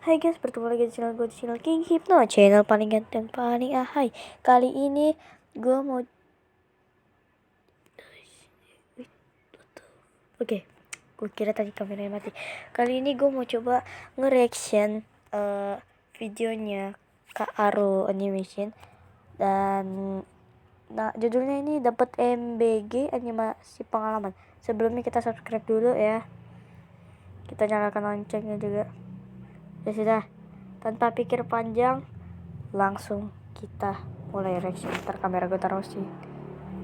Hai guys, bertemu lagi di channel gue, di channel King Hypno, channel paling ganteng, paling ahai. Kali ini gue mau gue kira tadi kameranya mati. Kali ini gue mau coba nge-reaction videonya Kak Aro Animation. Dan judulnya ini dapat MBG animasi pengalaman. Sebelumnya kita subscribe dulu ya. Kita nyalakan loncengnya juga. Ya sudah, tanpa pikir panjang, langsung kita mulai reaction. Ntar kamera gue taruh sih.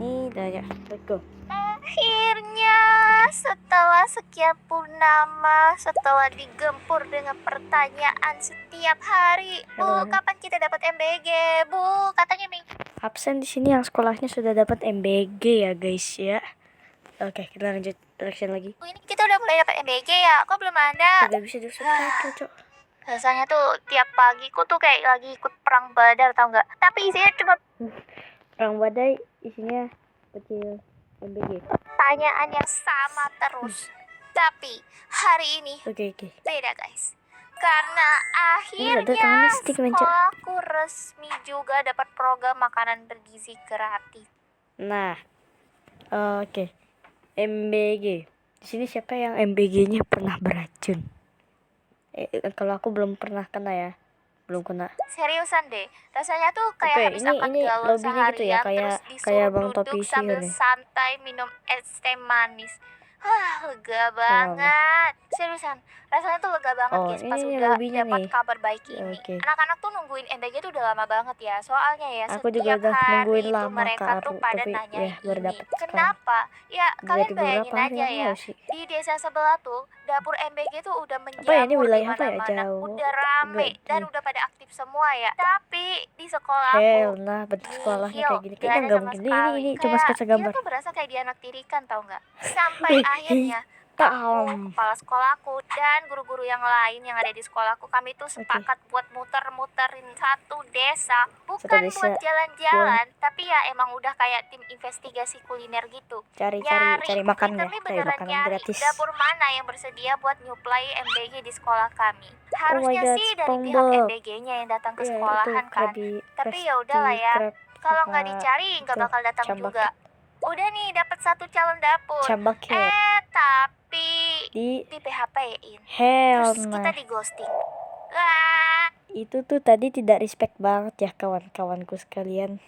Nih dah ya, let's go. Akhirnya setelah sekian purnama, setelah digempur dengan pertanyaan setiap hari, Bu, kapan kita dapat MBG? Bu, katanya absen di sini yang sekolahnya sudah dapat MBG ya guys ya. Oke, kita lanjut reaction lagi. ini kita udah mulai dapat MBG ya? Kok belum ada? Udah bisa di subscribe cok. Rasanya tuh tiap pagi ku tuh kayak lagi ikut perang badar, tau nggak? Tapi isinya cuma Perang badai, isinya kecil MBG. pertanyaan yang sama terus. Tapi hari ini Oke. beda guys. Karena akhirnya sekolahku resmi juga dapat program makanan bergizi gratis. Nah, oke. MBG. Di sini siapa yang MBG-nya pernah beracun? Kalau aku belum pernah kena ya. Belum kena. Seriusan deh, rasanya tuh kayak habis angkat galon seharian gitu ya, terus disuruh Bang duduk Topi sambil nih. santai minum es teh manis. Lega banget. Seriusan, rasanya tuh lega banget guys pas udah dapat kabar baik ini. Anak-anak tuh nungguin MBG tuh udah lama banget ya. Soalnya ya Aku setiap juga udah hari nungguin itu lama, mereka Kak tuh Aru, pada tapi nanyain ya, baru ini. dapet Kenapa? Ya kalian bayangin berapa aja ya. Di desa sebelah tuh dapur MBG tuh udah ini menjamur di wilayah apa ya? mana-mana. Jauh. Udah rame dan udah pada aktif semua ya. Tapi di sekolahku bentuk sekolahnya kayak gini. gak Kayaknya ada nggak sama mungkin. sekali. Ini cuma sketsa Kayak gambar. kita tuh berasa kayak dianaktirikan, tau nggak? Sampai akhirnya aku, kepala sekolahku, dan guru-guru yang lain yang ada di sekolahku, kami tuh sepakat buat muter-muterin satu desa. Bukan buat jalan-jalan, tapi ya emang udah kayak tim investigasi kuliner gitu. Cari makan ya, beneran nyari dapur mana yang bersedia buat nyuplai MBG di sekolah kami. Harusnya sih dari pihak MBG-nya yang datang ke sekolahan kan. Tapi ya udahlah ya. Kalau nggak dicari nggak bakal datang juga. Udah nih dapat satu calon dapur. Tapi di PHP-in. Terus kita di ghosting. Itu tuh tadi tidak respect banget ya kawan-kawanku sekalian.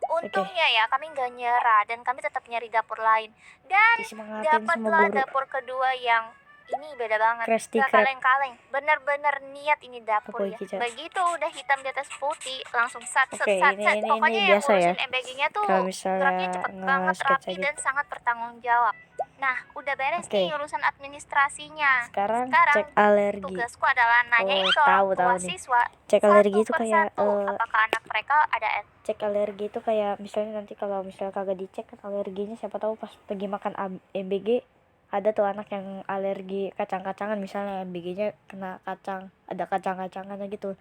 Untungnya ya kami nggak nyerah dan kami tetap nyari dapur lain. Dan dapatlah dapur kedua yang ini beda banget. Gak kaleng-kaleng. Bener-bener niat ini dapur ya. Begitu udah hitam di atas putih, langsung sat. Pokoknya yang ngurusin MBG-nya tuh geraknya cepet banget, rapi dan sangat bertanggung jawab. Nah, udah beres nih urusan administrasinya. Sekarang cek alergi. Tugasku adalah nanyain ke orang tua siswa. Cek alergi itu kayak apakah anak mereka ada cek alergi itu kayak misalnya nanti kalau misalnya kagak dicek kan alerginya, siapa tahu pas pergi makan MBG ada tuh anak yang alergi kacang-kacangan, misalnya MBG-nya kena kacang, ada kacang-kacangannya gitu.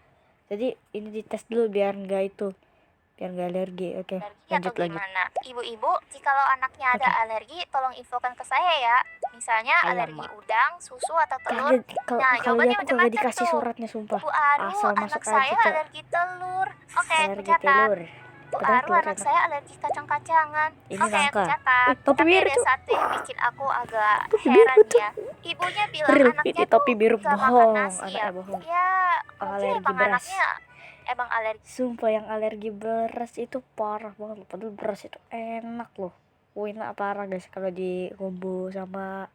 Jadi ini dites dulu biar enggak alergi. Oke, lanjut lagi. Ibu-ibu, jikalau anaknya ada alergi, tolong infokan ke saya ya. Misalnya alergi udang, susu atau telur. Nah, jawabannya macam-macam dikasih tuh. suratnya sumpah. Bu Aru, anak saya alergi telur. Oke, aku catat. Bu Aru, anak saya alergi kacang-kacangan. Oke, aku catat. Tapi ada satu yang bikin aku agak heran ya. Ibunya bilang anaknya tuh gak makan nasi ya. Ya, mungkin emang anaknya emang alergi. Sumpah yang alergi beras itu parah banget. Padahal beras itu enak loh. Enak parah guys kalau di combo sama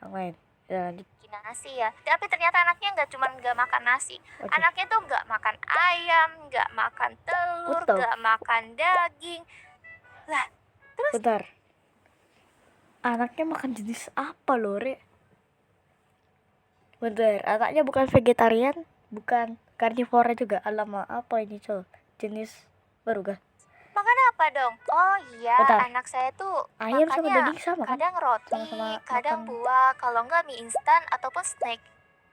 yang lain. Ya, nasi ya. Tapi ternyata anaknya nggak makan nasi. Anaknya tuh nggak makan ayam, nggak makan telur, nggak makan daging. Lah, terus bentar. Anaknya makan jenis apa loh, Re? Bentar, anaknya bukan vegetarian, bukan karnivora juga. Alamak, apa ini, Col? Jenis baru kah? Makan apa dong? Oh iya, anak saya tuh ayam sama makannya daging sama kan? kadang roti, kadang buah, kalau enggak mie instan ataupun snack.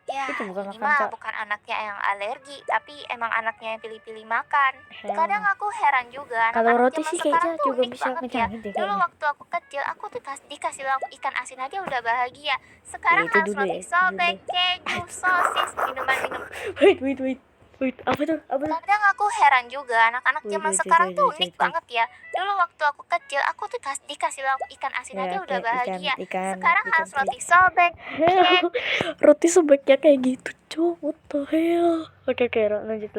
Ya, itu ini mah bukan anaknya yang alergi, tapi emang anaknya yang pilih-pilih makan. Kadang aku heran juga, kalau anak-anak roti zaman sih sekarang kayaknya tuh juga unik bisa banget ya. Dulu waktu aku kecil, aku tuh dikasih lauk ikan asin aja udah bahagia. Sekarang harus roti sobek, keju, sosis, minuman Wait, apa tuh? Kadang aku heran juga anak-anak zaman sekarang tuh unik banget ya. Dulu waktu aku kecil, aku tuh dikasih lauk ikan asin Ya, aja udah kayak bahagia. ikan Sekarang harus frit. roti sobek, cake, Roti sobeknya kayak gitu, cuk. What the hell? Oke, lanjut.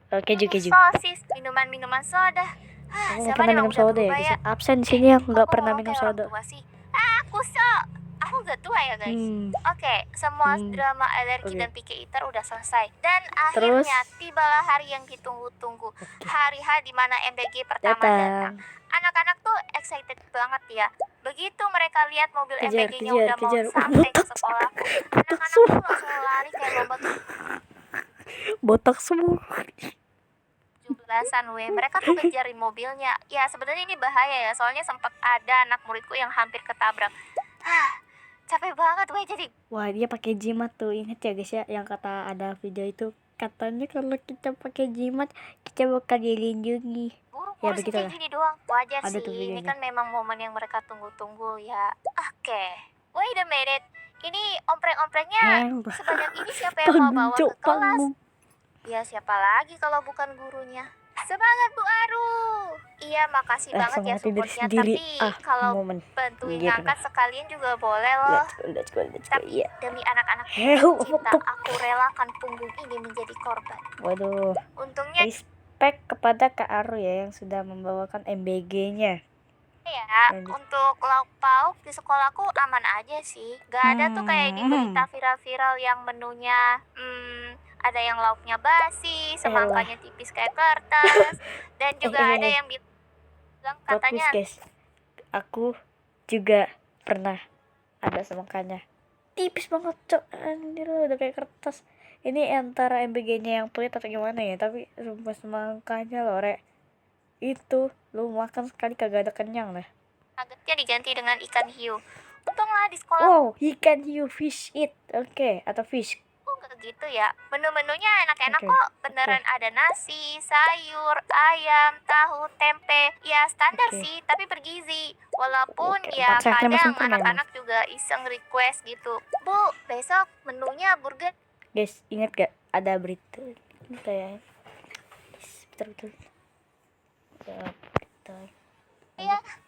Keju. sosis, minuman soda. Aku nggak Siapa pernah nih minum emang udah soda ya, berubah guys. ya? Absen di sini aku nggak Kok pernah ngomong minum kayak orang soda. tua sih? Aku gak tua ya guys. Oke, semua drama alergi Oke. dan picky eater udah selesai. Dan Terus? akhirnya tibalah hari yang ditunggu-tunggu. Hari H di mana MBG pertama datang. Anak-anak tuh excited banget ya. Begitu mereka lihat mobil MBG-nya udah mau sampai ke sekolahku, anak-anak tuh langsung lari kayak lomba Botak semua. 17-an weh. Mereka tuh kejarin mobilnya. Ya sebenarnya ini bahaya ya, soalnya sempat ada anak muridku yang hampir ketabrak. Capek banget weh jadi. Wah, dia pakai jimat tuh. Ingat ya guys ya, yang kata ada video itu, katanya kalau kita pakai jimat kita bakal dilindungi. Ya begitu kayak gini doang. Wajar ada sih, ini kan memang momen yang mereka tunggu-tunggu ya. Oke, wait a minute. Ini ompreng-omprengnya sebanyak ini siapa yang mau bawa ke kelas? Ya siapa lagi kalau bukan gurunya. Semangat Bu Aru. Iya makasih banget ya supportnya. Tapi kalau bantuin ngangkat sekalian juga boleh loh. Let's go. Tapi demi anak-anak cinta, aku relakan punggung ini menjadi korban. Waduh. Untungnya respect kepada Kak Aru ya yang sudah membawakan MBG-nya. Ya, untuk lauk pauk di sekolahku aman aja sih. Gak ada tuh kayak di berita viral-viral yang menunya ada yang lauknya basi, semangkanya tipis kayak kertas, dan juga ada yang bilang katanya guys, aku juga pernah ada semangkanya tipis banget, cok. Anjir, udah kayak kertas. Ini antara MBG-nya yang pelit atau gimana ya, tapi sumpah semangkanya loh, Rek. Itu lu makan sekali kagak ada kenyang lah. Nuggetnya diganti dengan ikan hiu. Untunglah di sekolah. Wow, ikan hiu, fish it. Oke, atau fish. Gitu ya. Menu-menunya enak-enak kok. Beneran ada nasi, sayur, ayam, tahu, tempe. Ya standar sih, tapi bergizi. Walaupun ya kadang anak-anak juga iseng request gitu. Bu, besok menunya burger. Guys, ingat gak ada berita kayak betul.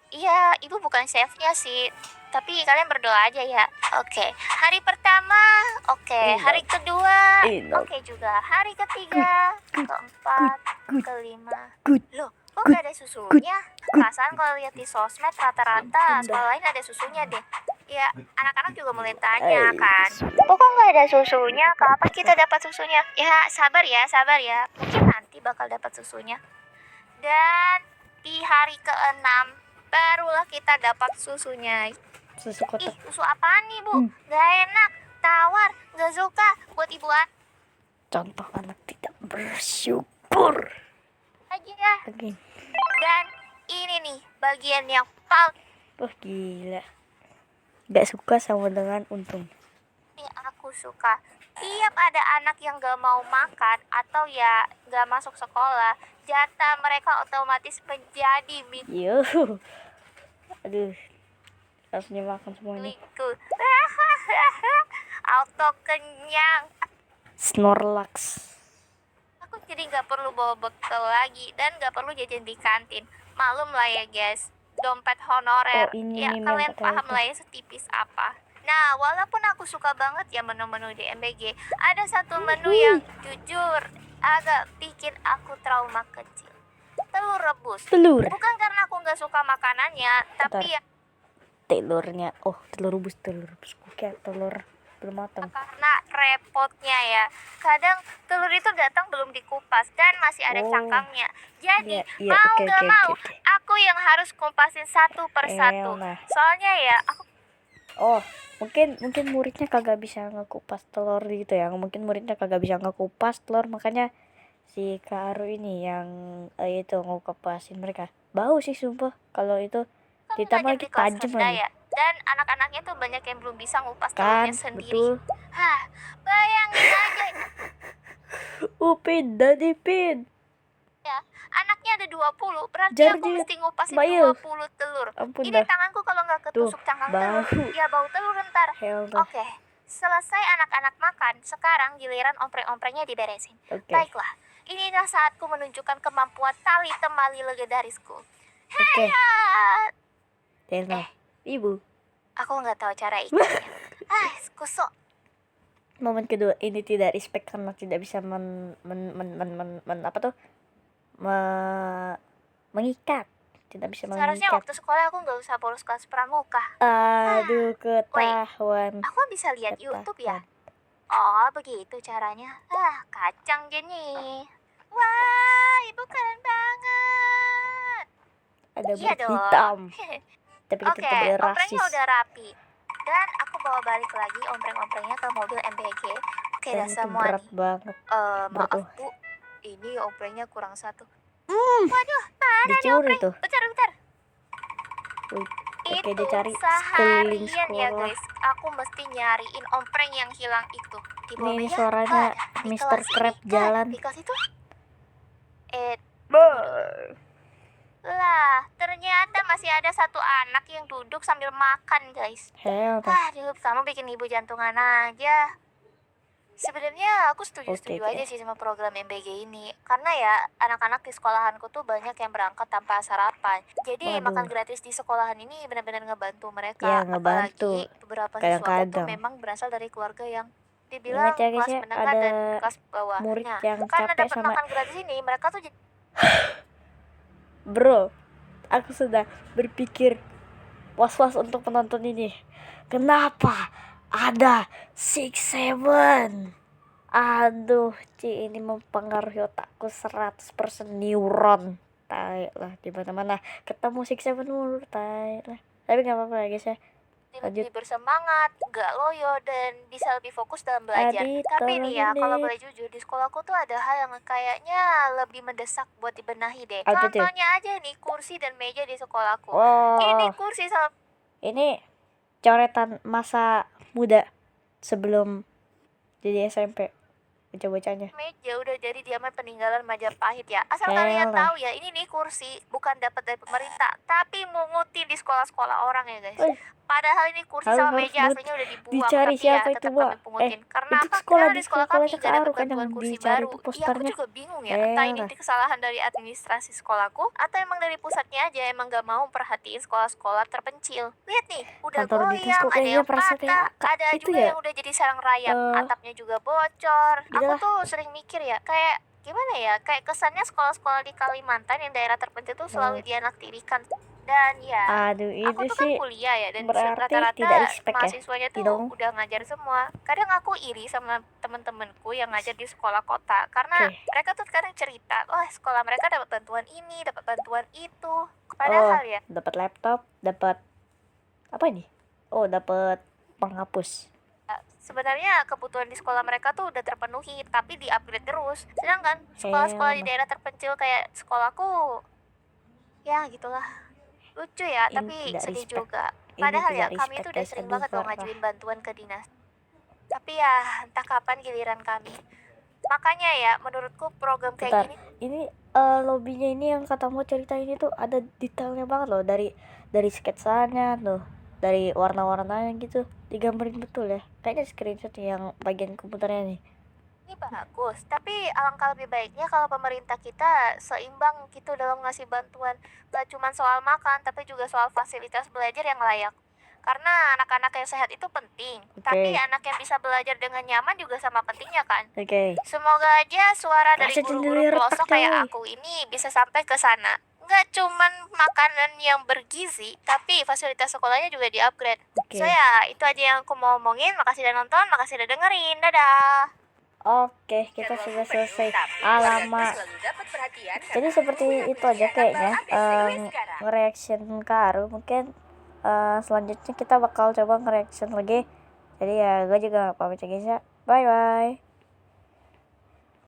Iya, ibu bukan chefnya sih. Tapi kalian berdoa aja ya. Oke, hari pertama, hari kedua, juga. Hari ketiga, keempat, kelima. Loh, kok gak ada susunya? Perasaan kalau lihat di sosmed rata-rata sekolah lain ada susunya deh. Ya, anak-anak juga mulai tanya kan. Kok gak ada susunya? Kapan kita dapat susunya? Ya, sabar ya. Mungkin nanti bakal dapat susunya. Dan di hari ke-6 barulah kita dapat susunya. Susu kotak. Susu apaan nih Bu? Gak enak, tawar, gak suka buat ibuan. Contoh anak tidak bersyukur aja. Dan ini nih bagian yang paling gila. Gak suka sama dengan untung. Ini aku suka. Tiap ada anak yang gak mau makan atau ya gak masuk sekolah, jatah mereka otomatis menjadi Yo. Aduh, harusnya makan semua ini. Auto kenyang. Snorlax. Aku jadi gak perlu bawa bekal lagi dan gak perlu jajan di kantin. Malum lah ya guys, dompet honorer. Ya kalian paham lah ya setipis apa. Nah, walaupun aku suka banget ya menu-menu di MBG, ada satu menu yang jujur agak bikin aku trauma kecil. Telur rebus. Bukan karena aku nggak suka makanannya, tapi ya telurnya. Telur rebus kayak telur belum matang. Karena repotnya ya. Kadang telur itu datang belum dikupas dan masih ada cangkangnya. Jadi mau gak mau, aku yang harus kupasin satu persatu. Soalnya ya aku mungkin muridnya kagak bisa ngekupas telur gitu ya. Mungkin muridnya kagak bisa ngekupas telur, makanya si Kak Aru ini yang itu ngekupasin mereka. Bau sih sumpah kalau itu ditambah lagi tajam lagi. Dan anak-anaknya tuh banyak yang belum bisa ngupas telurnya sendiri. Betul. Bayangin aja. Upin dan Ipin. Ya, anaknya ada 20, berarti aku mesti ngupasin 20 telur. Ini tanganku kalau nggak ketusuk cangkang telur, ya bau telur ntar. Oke, Selesai anak-anak makan, sekarang giliran ompreng-omprengnya diberesin. Oke. Baiklah, inilah saatku menunjukkan kemampuan tali temali legendarisku. Oke. Hayat! Tenang. Ibu. Aku nggak tahu cara ikatnya. Kusuk. Momen kedua, ini tidak respect karena tidak bisa mengikat. Tidak bisa Seharusnya mengikat. waktu sekolah aku nggak usah bolos kelas pramuka. Aduh, ketahuan. Aku bisa lihat YouTube ya. Oh, begitu caranya. Kacang gini. Wah, ibu keren banget. Ada Iya belut dong. hitam. Tapi kita Oke, tetap boleh rasis. omprengnya udah rapi. Dan aku bawa balik lagi ompreng-omprengnya ke mobil MBG. Oke, Dan dah itu semua berat nih. banget. Maaf Betul. Bu, ini omprengnya kurang satu. Waduh, mana nih Dicuri ompreng? tuh. Bentar. Oke, Itu dicari seharian sekeliling ya sekolah. guys. Aku mesti nyariin ompreng yang hilang itu. Di bawah Ini meja suaranya di Mr. kelas Crab ini, jalan. Di kelas itu. Lah, ternyata masih ada satu anak yang duduk sambil makan, guys. Hell, Aduh, kamu bikin ibu jantungan aja. Sebenarnya aku setuju aja sih sama program MBG ini. Karena ya, anak-anak di sekolahanku tuh banyak yang berangkat tanpa sarapan. Jadi makan gratis di sekolahan ini benar-benar ngebantu mereka. Ya, ngebantu. Apalagi beberapa siswa tuh memang berasal dari keluarga yang dibilang Ingat ya, guys, kelas ya, menengah ada dan kelas bawah. murid yang karena capek dapat sama makan gratis ini, mereka tuh Bro, aku sudah berpikir was-was untuk penonton ini. Kenapa ada 6-7? Aduh, ini mempengaruhi otakku 100% neuron. Tai lah, di mana-mana ketemu 6-7 mulu, tai lah. Tapi nggak apa-apa ya, guys ya. lebih bersemangat, gak loyo, dan bisa lebih fokus dalam belajar. Tapi nih ya, kalau boleh jujur, di sekolahku tuh ada hal yang kayaknya lebih mendesak buat dibenahi deh. Contohnya aja nih, kursi dan meja di sekolahku. Ini kursi sama... Ini coretan masa muda sebelum jadi SMP. Bocah-bocahnya. Meja udah jadi diaman peninggalan Majapahit ya. Asal kalian tahu ya, ini nih kursi bukan dapat dari pemerintah, tapi mungutin di sekolah-sekolah orang ya guys. Padahal ini kursi sama meja aslinya udah dibuang, dicari tapi siapa ya itu, tetap kami pungutin. Karena itu apa? sekolah Karena di sekolah kami nggak dapat kan bantuan yang kursi dicari baru. itu Iya, aku posternya. juga bingung ya. Entah ini kesalahan dari administrasi sekolahku, atau emang dari pusatnya aja emang nggak mau perhatiin sekolah-sekolah terpencil. Lihat nih, udah goyang, ada yang patah, ada juga yang udah jadi sarang rayap, atapnya juga bocor. Aku tuh sering mikir ya, kayak gimana ya, kayak kesannya sekolah-sekolah di Kalimantan yang daerah terpencil tuh selalu dianaktirikan. Dan ya, aku tuh kan kuliah ya, dan rata-rata mahasiswanya tuh udah ngajar semua. Kadang aku iri sama temen-temenku yang ngajar di sekolah kota, karena mereka tuh kadang cerita, sekolah mereka dapat bantuan ini, dapat bantuan itu. Padahal ya, dapat laptop, dapat apa ini? Dapat penghapus. Sebenarnya kebutuhan di sekolah mereka tuh udah terpenuhi, tapi di-upgrade terus. Sedangkan sekolah-sekolah di daerah terpencil kayak sekolahku, ya gitulah. Lucu ya, tapi sedih juga. Padahal ya, kami tuh udah sering banget loh ngajuin bantuan ke dinas. Tapi ya, entah kapan giliran kami. Makanya ya, menurutku program kayak gini. Ini lobbynya ini yang katamu cerita ini tuh ada detailnya banget loh, dari sketsanya tuh, dari warna-warnanya gitu, digambarin betul ya. Kayaknya screenshot yang bagian komputernya nih. Ini bagus, tapi alangkah lebih baiknya kalau pemerintah kita seimbang gitu dalam ngasih bantuan. Gak cuma soal makan, tapi juga soal fasilitas belajar yang layak. Karena anak-anak yang sehat itu penting, tapi anak yang bisa belajar dengan nyaman juga sama pentingnya kan. Semoga aja suara dari guru-guru pelosok kayak aku ini bisa sampai ke sana. Nggak cuman makanan yang bergizi, tapi fasilitas sekolahnya juga di-upgrade. So ya, itu aja yang aku mau omongin. Makasih udah nonton, makasih udah dengerin. Dadah! Oke, kita sudah selesai. Alamak. Jadi seperti itu aja kayaknya nge-reaction ke Aru. Mungkin selanjutnya kita bakal coba nge-reaction lagi. Jadi ya gue juga pamit ya guys ya. Bye bye.